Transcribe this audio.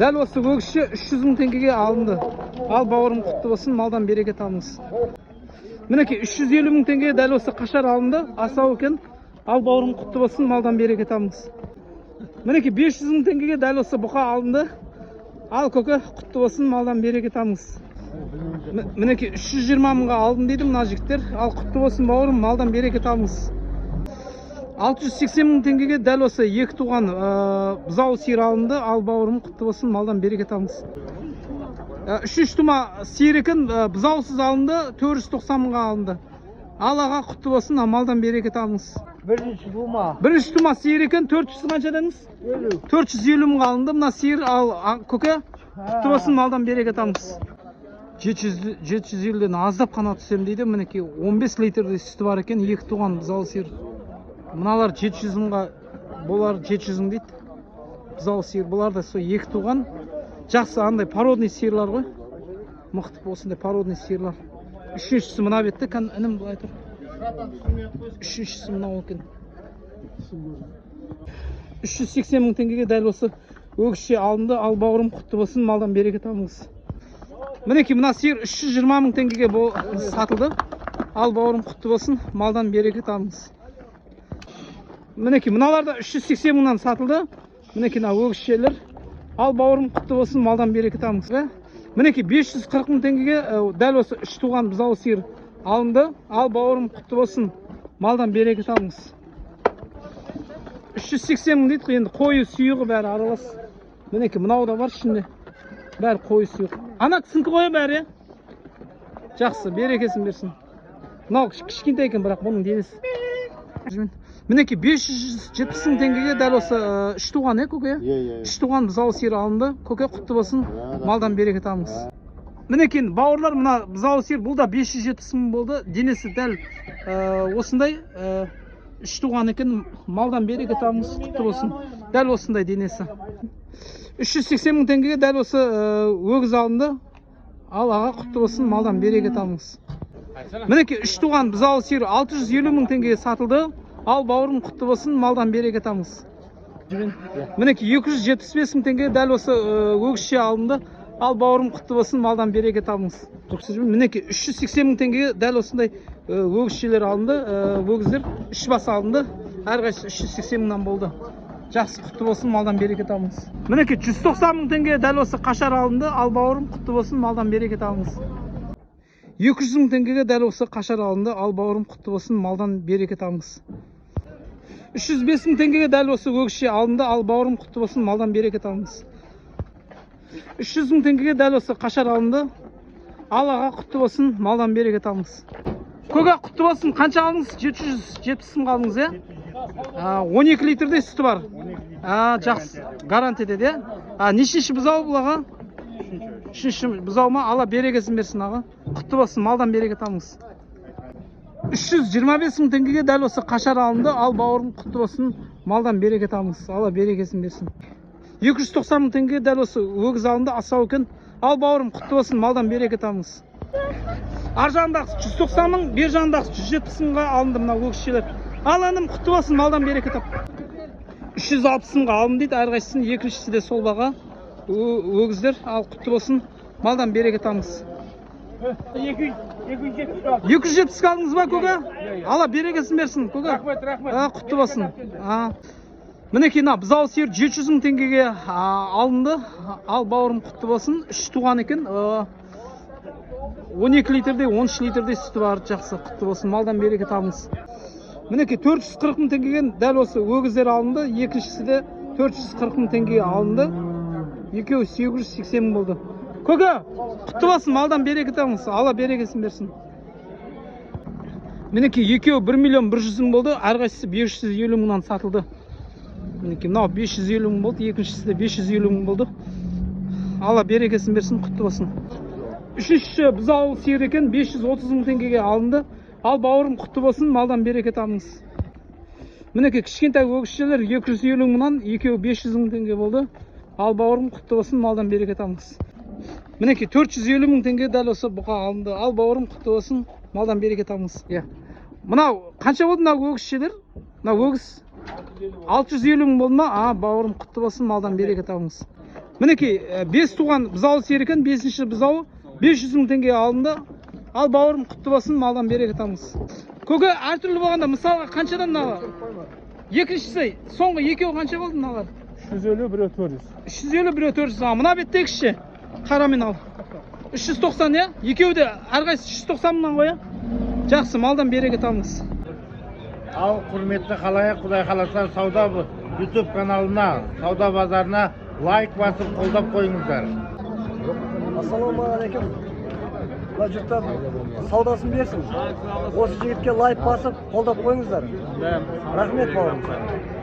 Дәл осы өгізше 300 мың теңгеге алынды. Ал бауырым құтты болсын, малдан береке табыңыз. Мінекей 350 мың теңгеге дәл осы қашар алынды. Асау екен. Ал бауырым құтты болсын, малдан береке табыңыз. Мінекей 500 мың теңгеге дәл осы бұқа алынды. Ал көке құтты болсын, малдан береке табыңыз. Мінекей 320 мыңға алдым дейді мына жігіттер. Ал құтты болсын бауырым, малдан береке табыңыз. 680 мың теңгеге дәл осы екі туған бұзау сиыр алынды. Ал бауырым құтты болсын, малдан береке табыңыз. 3 тума сиыр екен, бұзаусыз алынды, 490 мыңға алынды. Ал аға құтты болсын, малдан береке табыңыз. Бірінші тума сиыр екен, 400 қанша дедіңіз? 450 мыңға алынды. Мына сиыр, ал көке құтты болсын, малдан береке табыңыз. 750-ден аздап қана түсем дейді. Мінекей 15 литрдей сүті бар екен, екі туған бұзау сиыр. Мыналар 700 мыңға, болар 700 мың дейді. Бұзау сиыр, бұлар да сол екі туған. Жақсы андай породный сиырлар ғой. Мықты осындай породный сиырлар. Үшіншісі мына бетті, інім былай тұр. Үшіншісі мынау екен. 380 мың теңгеге дәл осы өгізше алынды. Ал бауырым құтты болсын, малдан береке табыңыз. Мінекей мына сиыр 320 мың теңгеге сатылды. Ал бауырым құтты болсын, малдан береке табыңыз. Мінекей мыналарда 380 мыңнан сатылды. Мінекей мына өгізшелер. Ал бауырым құтты болсын, малдан береке табыңыз. Мінекей 540 мың теңгеге дәл осы 3 туған бұзау сиыр алынды. Ал бауырым құтты болсын, малдан береке табыңыз. 380 мың дейді, енді қойы сүйігі бәрі аралас. Мінекей мынау да бар ішінде. Бәрі қойы сүйігі. Ана кісінікі қойы бәрі. Жақсы, берекесін берсін. Мынау кішкентай екен, бірақ бұның денесі. Мінекей 570 мың теңгеге дәл осы 3 туған көке? 3 туған бұзау сиыр алынды. Көке құтты болсын, малдан береке табыңыз. Мінекей бауырлар, мына бұзау сиыр бұл да 570 мың болды. Денесі дәл осындай 3 туған екен, малдан береке табыңыз, құтты болсын. Дәл осындай денесі. 380 мың теңгеге дәл осы өгіз алынды. Ал аға құтты болсын, малдан береке табыңыз. Мінекей 3 туған бұзау сиыр 650 мың теңгеге сатылды. Ал бауырым құтты болсын, малдан береке табыңыз. Мінекей 275 мың теңге дәл осы өгізше алынды. Ал бауырым құтты болсын, малдан береке табыңыз. Мінекей 380 мың теңгеге дәл осындай өгізшелер алынды. Өгіздер 3 бас алынды. Әрқайсысы 380 мыңнан болды. Жақсы, құтты болсын, малдан береке табыңыз. Мінекей 190 мың теңге дәл осы қашар алынды. Ал бауырым құтты болсын, малдан береке табыңыз. 200 мың теңгеге дәл осы қашар алынды. Ал бауырым құтты болсын, малдан береке табыңыз. 305 мың теңгеге дәл осы өгізше алынды. Ал бауырым құтты болсын, малдан береке табыңыз. 300 мың теңгеге дәл осы қашар алынды. Ал аға құтты болсын, малдан береке табыңыз. Көке құтты болсын, қанша алдыңыз? 770 мыңға алдыңыз, 12 литрдей сүті бар. Жақсы, гарант етеді. Нешінші бұзау бұл аға? Үшінші бұзау ма? Алла берекесін берсін аға. Құтты болсын, малдан береке табыңыз. 325 мың теңгеге дәл осы қашар алынды. Ал бауырым құтты болсын, малдан береке табыңыз. Алла берекесін берсін. 290 мың теңгеге дәл осы өгіз алынды. Асау екен. Ал бауырым құтты болсын, малдан береке табыңыз. Ар жағындағысы 190 мың, бер жағындағысы 170 мыңға алынды мына өгізшелер. Ал інім құтты болсын, малдан береке тап. 360 мыңға алынды дейді. Әрқайсысын екіншісі де сол баға. Өгіздер, ал құтты болсын, малдан береке табыңыз. 270 алдыңыз ба көке? Алла берекесін берсін көке. Рахмет. Құтты болсын. Мінекей бұзау сиыр 700 мың теңгеге алынды. Ал бауырым құтты болсын. 3 туған екен. 12 литрдей, 13 литрдей сүті бар. Жақсы, құтты болсын, малдан береке табыңыз. Мінекей 440 мың теңгеге дәл осы өгіздер алынды. Екіншісі де 440 мың теңгеге алынды. Екеуі 880 мың болды. Көке, құтты болсын, малдан береке табыңыз. Алла берекесін берсін. Мінекей екеуі 1 миллион 100 мың болды. Әрқайсысы 550 мыңнан сатылды. Мінекей мынау 550 мың болды. Екіншісі де 550 мың болды. Алла берекесін берсін, құтты болсын. Үшінші бұзау сиыр екен, 530 мың теңгеге алынды. Ал бауырым құтты болсын, малдан береке табыңыз. Мінекей кішкентай өгізшелер 250 мыңнан, екеуі 500 мың теңге болды. Ал бауырым құтты болсын, малдан береке табыңыз. Мінекей 450 мың теңге дәл осы бұқа алынды. Ал бауырым құтты болсын, малдан береке табыңыз. Мынау қанша болды мынау өгізшелер? Мынау өгіз 650 мың болды ма? Бауырым құтты болсын, малдан береке табыңыз. Мінекей 5 туған бұзауы сер екен, 5-ші бұзауы 500 мың теңге алынды. Ал бауырым құтты болсын, малдан береке табыңыз. Көке әртүрлі болғанда мысалға қаншадан мыналар? Екіншісі, соңғы екеуі қанша болды мыналар? 350, біреу 400. 350, біреу 400. Мына беттегіші қарамен ал. 390 я? Екеуі де әрқайсысы 190 мыңнан қоя. Жақсы, малдан береке табыңыз. Ал құрметті қалайық, Құдай қаласа сауда YouTube каналына, сауда базарына лайк басып қолдап қойыңыздар. Ассалаумағалейкум. Мына жұрттар саудасын берсін. Осы жігітке лайк басып қолдап қойыңыздар. Рахмет бауырым.